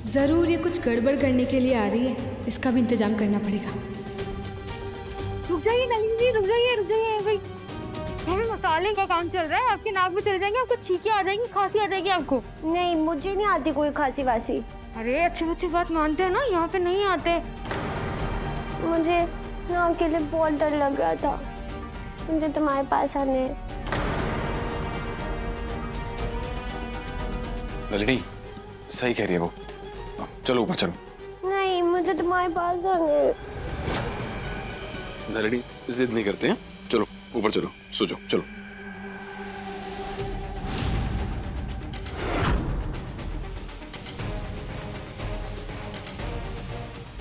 जरूर ये कुछ गड़बड़ करने के लिए आ रही है, इसका भी इंतजाम करना पड़ेगा। रुक जाइए नलिनी जी, रुक जाइए रुक जाइए। भाई हमें मसाले का काम चल रहा है, आपके नाक में चले जाएंगे, आपको छींके आ जाएंगी, खांसी आ जाएगी आपको। नहीं, मुझे नहीं आती कोई खांसी वासी। अरे अच्छे बच्चे बात मानते हैं ना, यहाँ पे नहीं आते। मुझे नाक के लिए बहुत डर लग रहा था, मुझे तुम्हारे पास आने। नलिनी सही कह रही है वो, चलो ऊपर चलो। नहीं, मुझे तुम्हारे पास आने। नलिनी जिद नहीं करते हैं, चलो ऊपर चलो, सो जाओ चलो।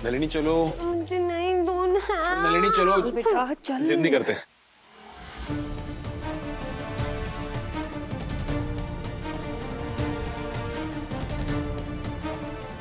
नलिनी चलो। मुझे नहीं सोना। नलिनी चलो बेटा चल। जिद नहीं करते।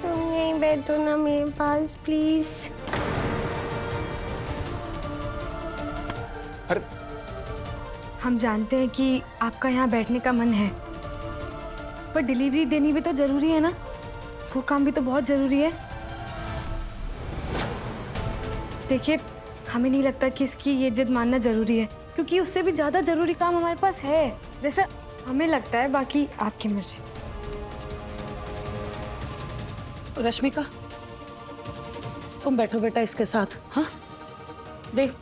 तुम यहीं बैठो ना मेरे पास प्लीज। अरे हम जानते हैं कि आपका यहाँ बैठने का मन है, पर डिलीवरी देनी भी तो जरूरी है ना, वो काम भी तो बहुत जरूरी है। देखिए हमें नहीं लगता कि इसकी ये जिद मानना जरूरी है, क्योंकि उससे भी ज्यादा जरूरी काम हमारे पास है जैसा हमें लगता है। बाकी आपकी मर्जी। रश्मिका तुम बैठो बेटा इसके साथ। हाँ देख,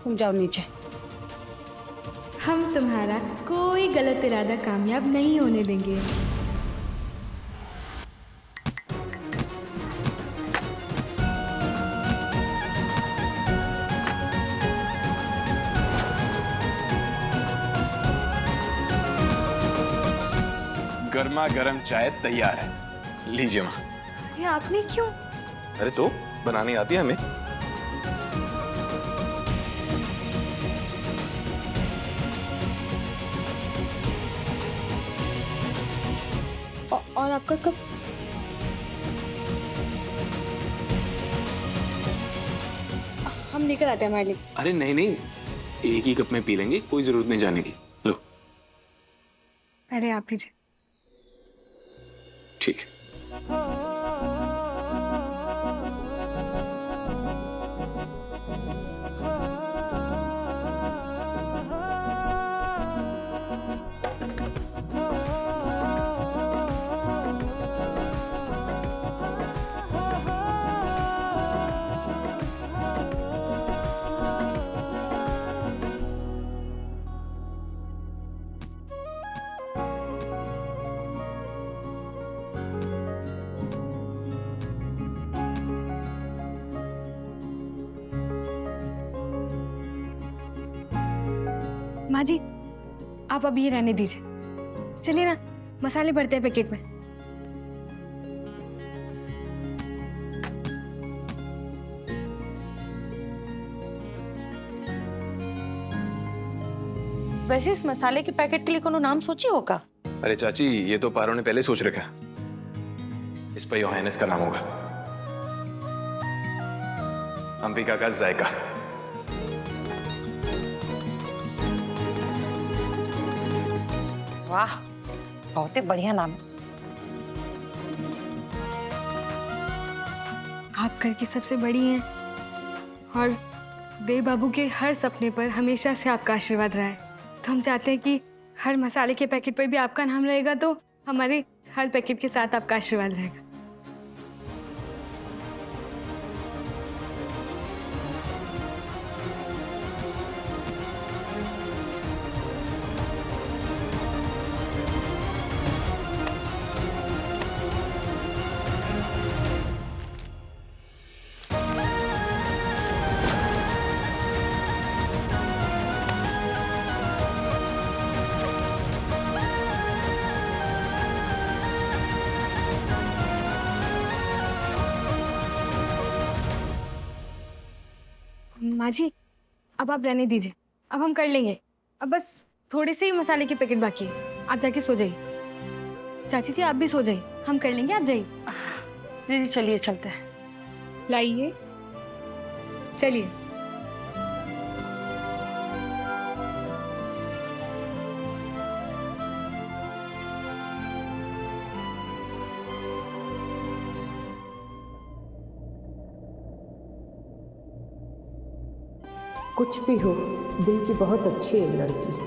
तुम जाओ नीचे। हम तुम्हारा कोई गलत इरादा कामयाब नहीं होने देंगे। गर्मा गर्म चाय तैयार है, लीजिए माँ। ये आपने क्यों? अरे तो बनानी आती है हमें। और आपका कब? हम लेकर आते हैं हमारे लिए। अरे नहीं नहीं, एक ही कप में पी लेंगे, कोई जरूरत नहीं जाने की। लो अरे आप लीजिए। ठीक है। माँ जी आप अब ये रहने दीजिए, चलिए ना मसाले भरते हैं पैकेट में। वैसे इस मसाले के पैकेट के लिए कोनो नाम सोची होगा? अरे चाची, ये तो पारो ने पहले सोच रखा, इस पर योहानस का नाम होगा, अंबिका का जायका। वाह, बहुत ही बढ़िया नाम। आप घर की सबसे बड़ी हैं और देव बाबू के हर सपने पर हमेशा से आपका आशीर्वाद रहा है, तो हम चाहते हैं कि हर मसाले के पैकेट पर भी आपका नाम रहेगा, तो हमारे हर पैकेट के साथ आपका आशीर्वाद रहेगा। माँ जी अब आप रहने दीजिए, अब हम कर लेंगे, अब बस थोड़े से ही मसाले के पैकेट बाकी है, आप जाके सो जाइए। चाची जी आप भी सो जाइए, हम कर लेंगे, आप जाइए। जी जी चलिए चलते हैं। लाइए। चलिए। कुछ भी हो, दिल की बहुत अच्छी है लड़की।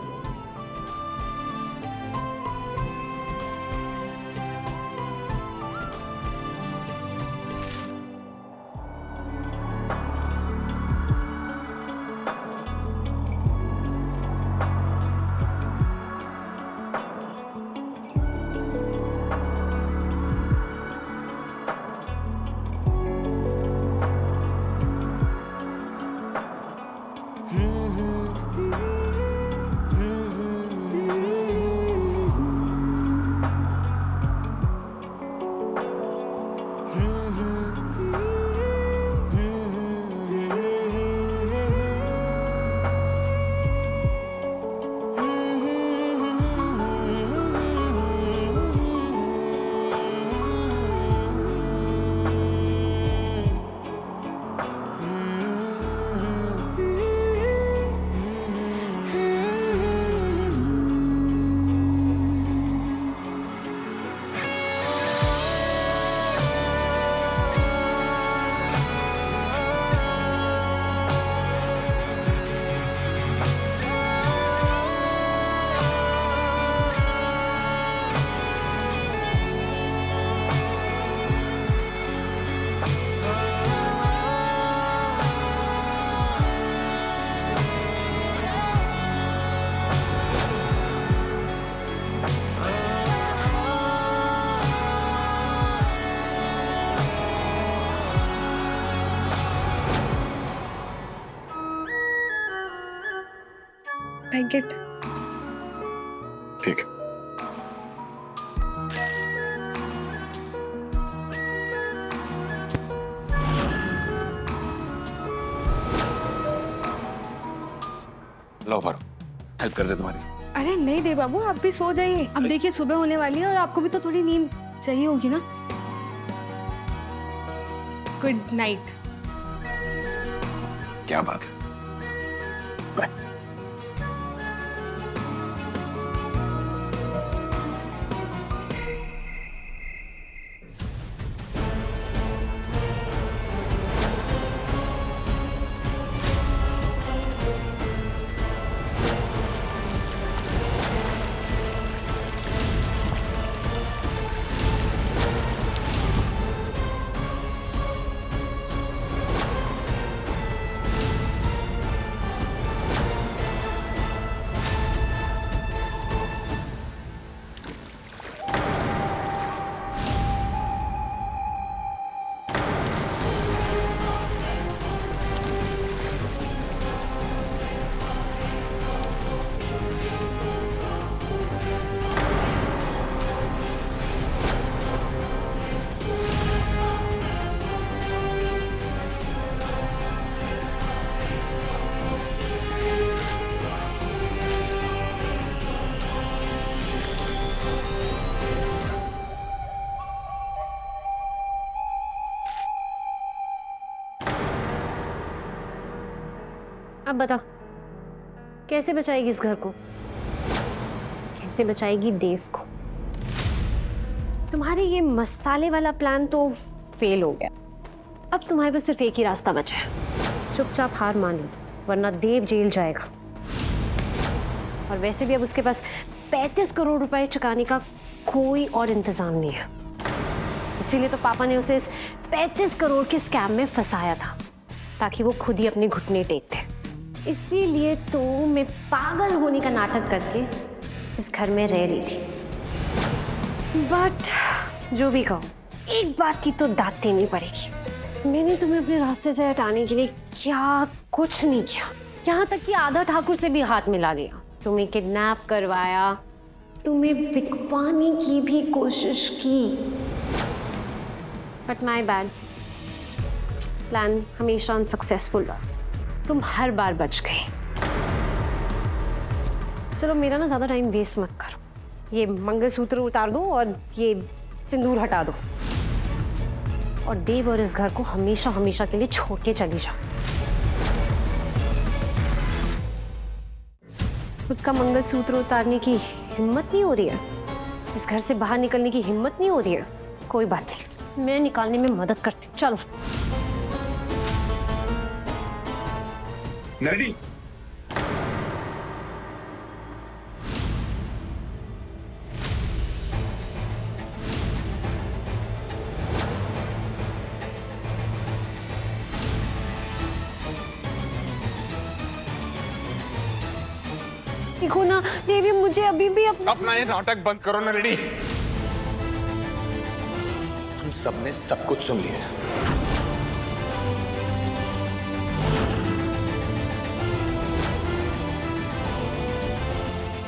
ब्लैंकेट। ठीक। लो पारो, हेल्प कर दे तुम्हारी। अरे नहीं देव बाबू, आप भी सो जाइए। अब देखिए सुबह होने वाली है और आपको भी तो थोड़ी नींद चाहिए होगी ना। Good night. क्या बात है। बाय। अब बता, कैसे बचाएगी इस घर को, कैसे बचाएगी देव को? तुम्हारे ये मसाले वाला प्लान तो फेल हो गया। अब तुम्हारे पास सिर्फ एक ही रास्ता बचा है, चुपचाप हार मान लो, वरना देव जेल जाएगा। और वैसे भी अब उसके पास 35 करोड़ रुपए चुकाने का कोई और इंतजाम नहीं है। इसीलिए तो पापा ने उसे इस 35 करोड़ के स्कैम में फंसाया था, ताकि वो खुद ही अपने घुटने टेकते। इसीलिए तो मैं पागल होने का नाटक करके इस घर में रह रही थी। बट जो भी कहो, एक बात की तो दाद देनी पड़ेगी। मैंने तुम्हें अपने रास्ते से हटाने के लिए क्या कुछ नहीं किया, यहाँ तक कि आधा ठाकुर से भी हाथ मिला लिया, तुम्हें किडनैप करवाया, तुम्हें बिकवाने की भी कोशिश की। बट माय बैड, प्लान हमेशा अनसक्सेसफुल रहा, तुम हर बार बच गए। चलो मेरा ना ज्यादा टाइम वेस्ट मत करो, ये मंगलसूत्र उतार दो और ये सिंदूर हटा दो, और देव और इस घर को हमेशा हमेशा के लिए छोड़ के चली जाओ। खुद का मंगलसूत्र उतारने की हिम्मत नहीं हो रही है, इस घर से बाहर निकलने की हिम्मत नहीं हो रही है, कोई बात नहीं, मैं निकालने में मदद करती हूँ। चलो नलिनी, देखो ना देवी, मुझे अभी भी अपना ये नाटक बंद करो नलिनी। हम सबने सब कुछ सुन लिया।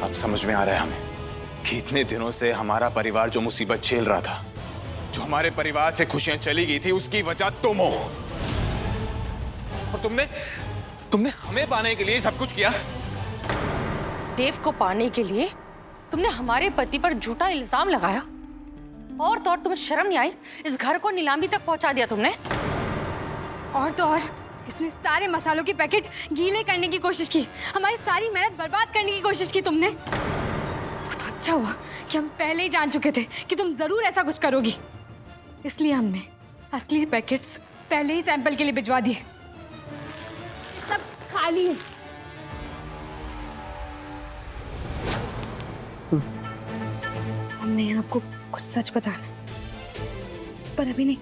अब समझ में आ रहा है हमें कि इतने दिनों से हमारा परिवार जो मुसीबत झेल रहा था, जो हमारे परिवार से खुशियां चली गई थी, उसकी वजह तुम हो। और तुमने हमें पाने के लिए सब कुछ किया। देव को पाने के लिए तुमने हमारे पति पर झूठा इल्जाम लगाया, और तो और तुम्हें शर्म नहीं आई? इस घर को नीलामी तक पहुंचा दिया तुमने। और तो और इसने सारे मसालों के पैकेट गीले करने की कोशिश की, हमारी सारी मेहनत बर्बाद करने की कोशिश की तुमने। वो तो अच्छा हुआ कि हम पहले ही जान चुके थे कि तुम जरूर ऐसा कुछ करोगी, इसलिए हमने असली पैकेट्स पहले ही सैंपल के लिए भिजवा दिए। सब खाली है। हमने आपको कुछ सच बताना, पर अभी नहीं।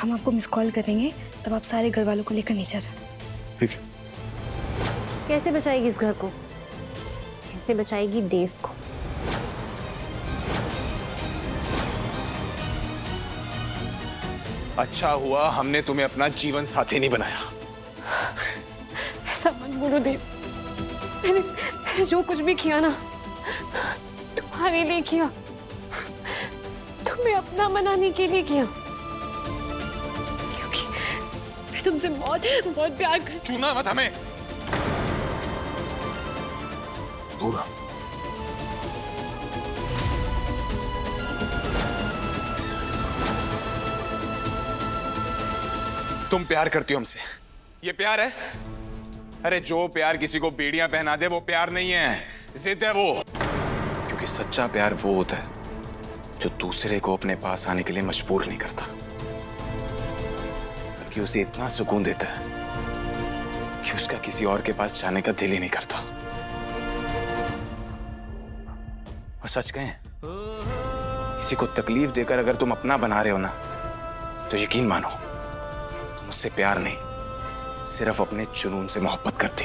हम आपको मिस कॉल करेंगे, तब आप सारे घर वालों को लेकर नीचे आ जाना। ठीक है। कैसे बचाएगी इस घर को, कैसे बचाएगी देव को? अच्छा हुआ हमने तुम्हें अपना जीवन साथी नहीं बनाया। ऐसा मत बोलो देव। मैंने जो कुछ भी किया ना, तुम्हारे लिए किया, तुम्हें अपना बनाने के लिए किया, क्योंकि मैं तुमसे बहुत बहुत प्यार करती हूँ। चूना मत हमें। दूर। तुम प्यार करती हो हमसे, ये प्यार है? अरे जो प्यार किसी को बेड़ियां पहना दे वो प्यार नहीं है, जिद है वो। क्योंकि सच्चा प्यार वो होता है जो दूसरे को अपने पास आने के लिए मजबूर नहीं करता, बल्कि उसे इतना सुकून देता है कि उसका किसी और के पास जाने का दिल ही नहीं करता। और सच कहें, किसी को तकलीफ देकर अगर तुम अपना बना रहे हो ना, तो यकीन मानो तुम उससे प्यार नहीं, सिर्फ अपने जुनून से मोहब्बत करती।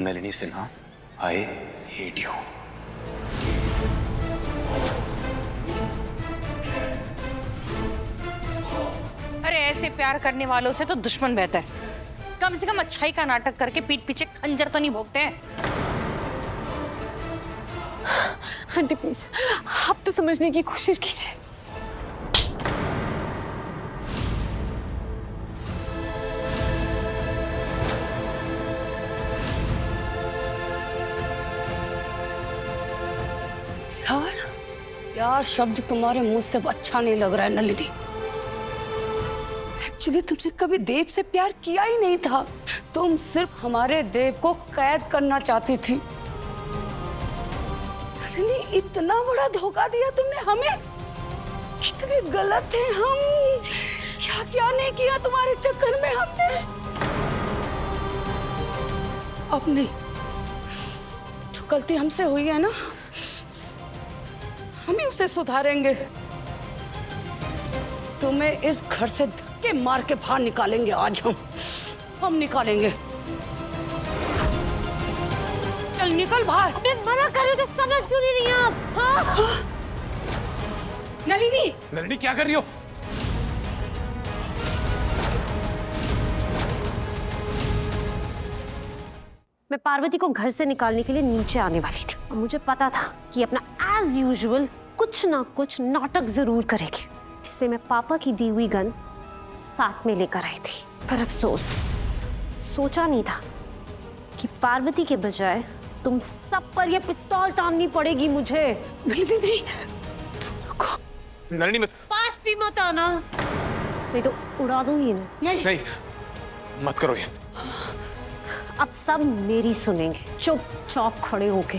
Nalini Sinha, I hate you. अरे ऐसे प्यार करने वालों से तो दुश्मन बेहतर। कम से कम अच्छाई का नाटक करके पीठ पीछे खंजर तो नहीं भोगते हैं। आंटी प्लीज, आप तो समझने की कोशिश कीजिए। यार शब्द तुम्हारे मुंह से अच्छा नहीं लग रहा है नलिनी। एक्चुअली तुमसे कभी देव से प्यार किया ही नहीं था। तुम सिर्फ हमारे देव को कैद करना चाहती थी। नलिनी, इतना बड़ा धोखा दिया तुमने हमें। कितने गलत थे हम। क्या क्या नहीं किया तुम्हारे चक्कर में हमने। अब नहीं, जो गलती हमसे हुई है ना, हम ही उसे सुधारेंगे। तुम्हें इस घर से धक्के मार के बाहर निकालेंगे। आज हम निकालेंगे। चल निकल बाहर। मैं मना कर रही हूँ तो समझ क्यों नहीं रही आप? हाँ? नलिनी, नलिनी क्या कर रही हो? मैं पार्वती को घर से निकालने के लिए नीचे आने वाली थी, और मुझे पता था कि अपना एज यूजुअल कुछ ना कुछ नाटक जरूर करेगी। इससे मैं पापा की दी हुई गन साथ में लेकर आई थी। पर अफसोस, सोचा नहीं था कि पार्वती के बजाय तुम सब पर यह पिस्तौल ताननी पड़ेगी मुझे। नहीं, नलिनी मत। पास भी मत आना, नहीं तो उड़ा दूंगी इन्हें। नहीं, मत करो ये। अब सब मेरी सुनेंगे, चुपचाप खड़े होके।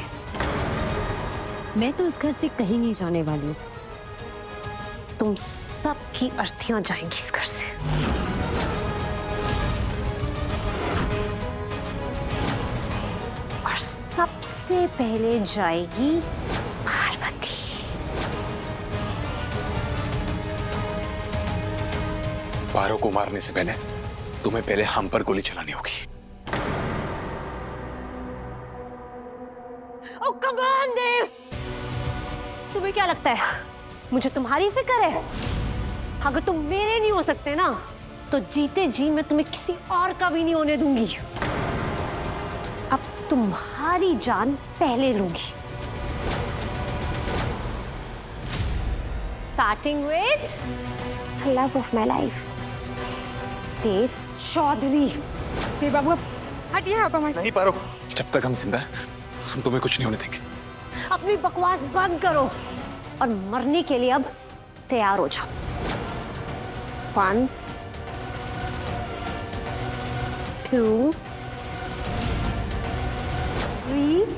मैं तो इस घर से कहीं नहीं जाने वाली हूँ। तुम सब की अर्थियां जाएंगी इस घर से। और सबसे पहले जाएगी पार्वती। पारो को मारने से पहले तुम्हें पहले हम पर गोली चलानी होगी। ओ कम ऑन देव, तुम्हें क्या लगता है मुझे तुम्हारी फिक्र है? अगर तुम मेरे नहीं हो सकते ना, तो जीते जी मैं तुम्हें किसी और का भी नहीं होने दूंगी। अब तुम्हारी जान पहले लूंगी। Starting with love of my life, Dev Chaudhary. Dev babu अब हटिए आप हमारे। नहीं पारो, जब तक हम जिंदा हैं हम तुम्हें कुछ नहीं होने देंगे। अपनी बकवास बंद करो और मरने के लिए अब तैयार हो जाओ। 1 2 3।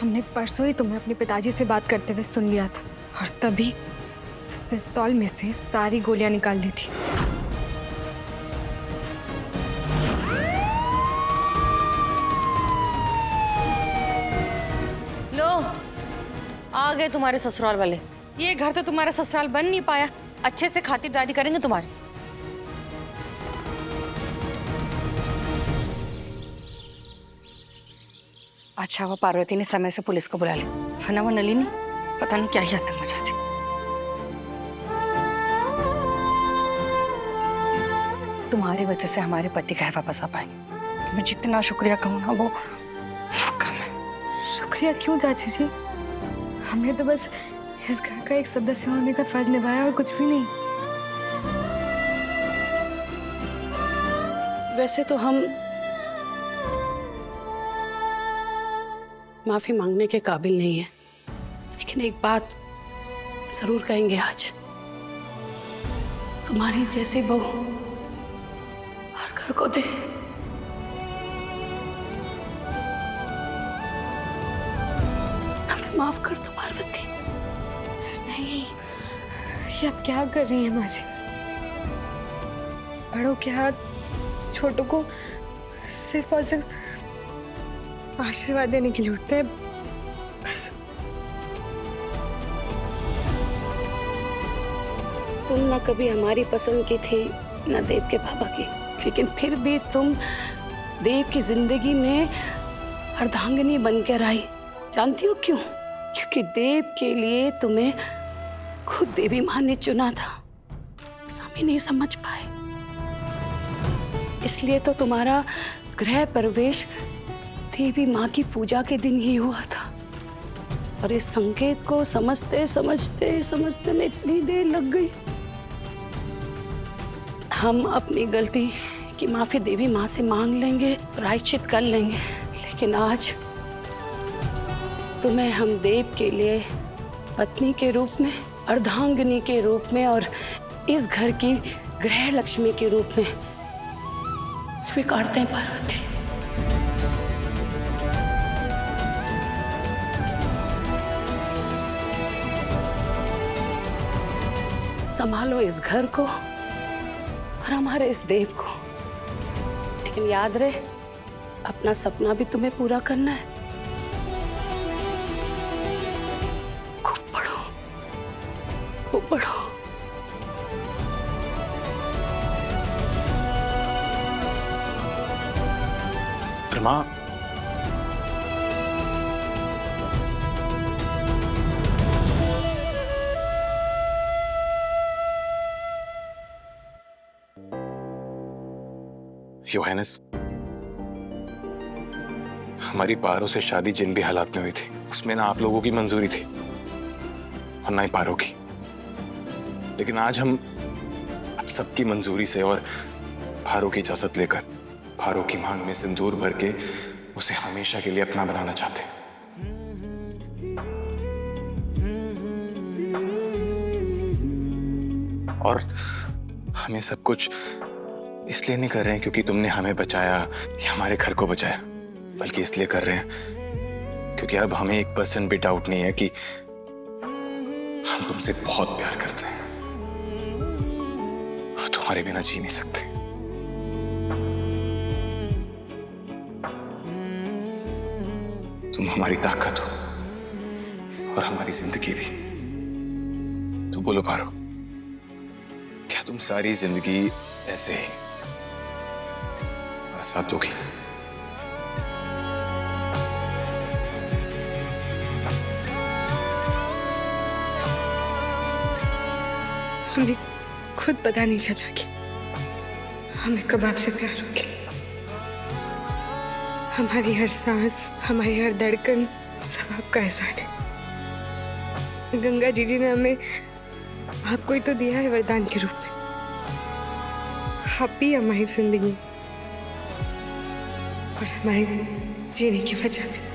हमने परसों ही तुम्हें अपने पिताजी से बात करते हुए सुन लिया था, और तभी इस पिस्तौल में से सारी गोलियां निकाल ली थी। लो, आ गए तुम्हारे ससुराल वाले। ये घर तो तुम्हारा ससुराल बन नहीं पाया, अच्छे से खातिरदारी करेंगे तुम्हारी। अच्छा वो पार्वती ने समय से पुलिस को बुला लिया, वरना वो नलिनी पता नहीं क्या ही आतंक मचाती। तुम्हारी वजह से हमारे पति घर वापस आ पाएंगे। तुम्हें जितना शुक्रिया कहूँ ना वो कम है। शुक्रिया क्यों चाची जी? हमने तो बस इस घर का एक सदस्य होने का फर्ज निभाया और कुछ भी नहीं। वैसे तो हम माफी मांगने के काबिल नहीं है, लेकिन एक बात जरूर कहेंगे आज। तुम्हारी जैसी बहू हर घर को दे। हमें माफ कर दो पार्वती। नहीं, ये आप क्या कर रही हैं माँ जी? बड़ों के हाथ छोटों को सिर्फ और सिर्फ आशीर्वाद देने के लिए उठते हैं बस। तुम ना कभी हमारी पसंद की थी ना देव के पापा की, लेकिन फिर भी तुम देव की जिंदगी में अर्धांगिनी बनकर आई। जानती हो क्यों? क्योंकि देव के लिए तुम्हें खुद देवी माँ ने चुना था। स्वामी नहीं समझ पाए, इसलिए तो तुम्हारा गृह प्रवेश देवी माँ की पूजा के दिन ही हुआ था। और इस संकेत को समझते समझते में इतनी देर लग गई। हम अपनी गलती की माफी देवी माँ से मांग लेंगे, प्रायश्चित कर लेंगे, लेकिन आज तुम्हें हम देव के लिए पत्नी के रूप में, अर्धांगिनी के रूप में और इस घर की गृह लक्ष्मी के रूप में स्वीकारते हैं पार्वती। संभालो इस घर को और हमारे इस देव को, लेकिन याद रहे अपना सपना भी तुम्हें पूरा करना है। खूब पढ़ो, खूब पढ़ो। माँ, योर हाइनेस, हमारी पारो से शादी जिन भी हालात में हुई थी उसमें ना आप लोगों की मंजूरी थी और ना ही पारो की, लेकिन आज हम अब सबकी मंजूरी से और पारो की इजाजत लेकर पारो की मांग में सिंदूर भर के उसे हमेशा के लिए अपना बनाना चाहते हैं। और हम ये सब कुछ इसलिए नहीं कर रहे हैं क्योंकि तुमने हमें बचाया या हमारे घर को बचाया, बल्कि इसलिए कर रहे हैं क्योंकि अब हमें 1% भी डाउट नहीं है कि हम तुमसे बहुत प्यार करते हैं और तुम्हारे बिना जी नहीं सकते। तुम हमारी ताकत हो और हमारी जिंदगी भी। तो बोलो पारो, क्या तुम सारी जिंदगी ऐसे ही हमारा साथ दोगी? हमें खुद पता नहीं चला कि हमें कब आपसे प्यार हो गया। हमारी हर सांस, हमारी हर धड़कन सब आपका एहसान है। गंगा जी ने हमें आपको ही तो दिया है वरदान के रूप में। आप ही हमारी जिंदगी और हमारे जीने की वजह है।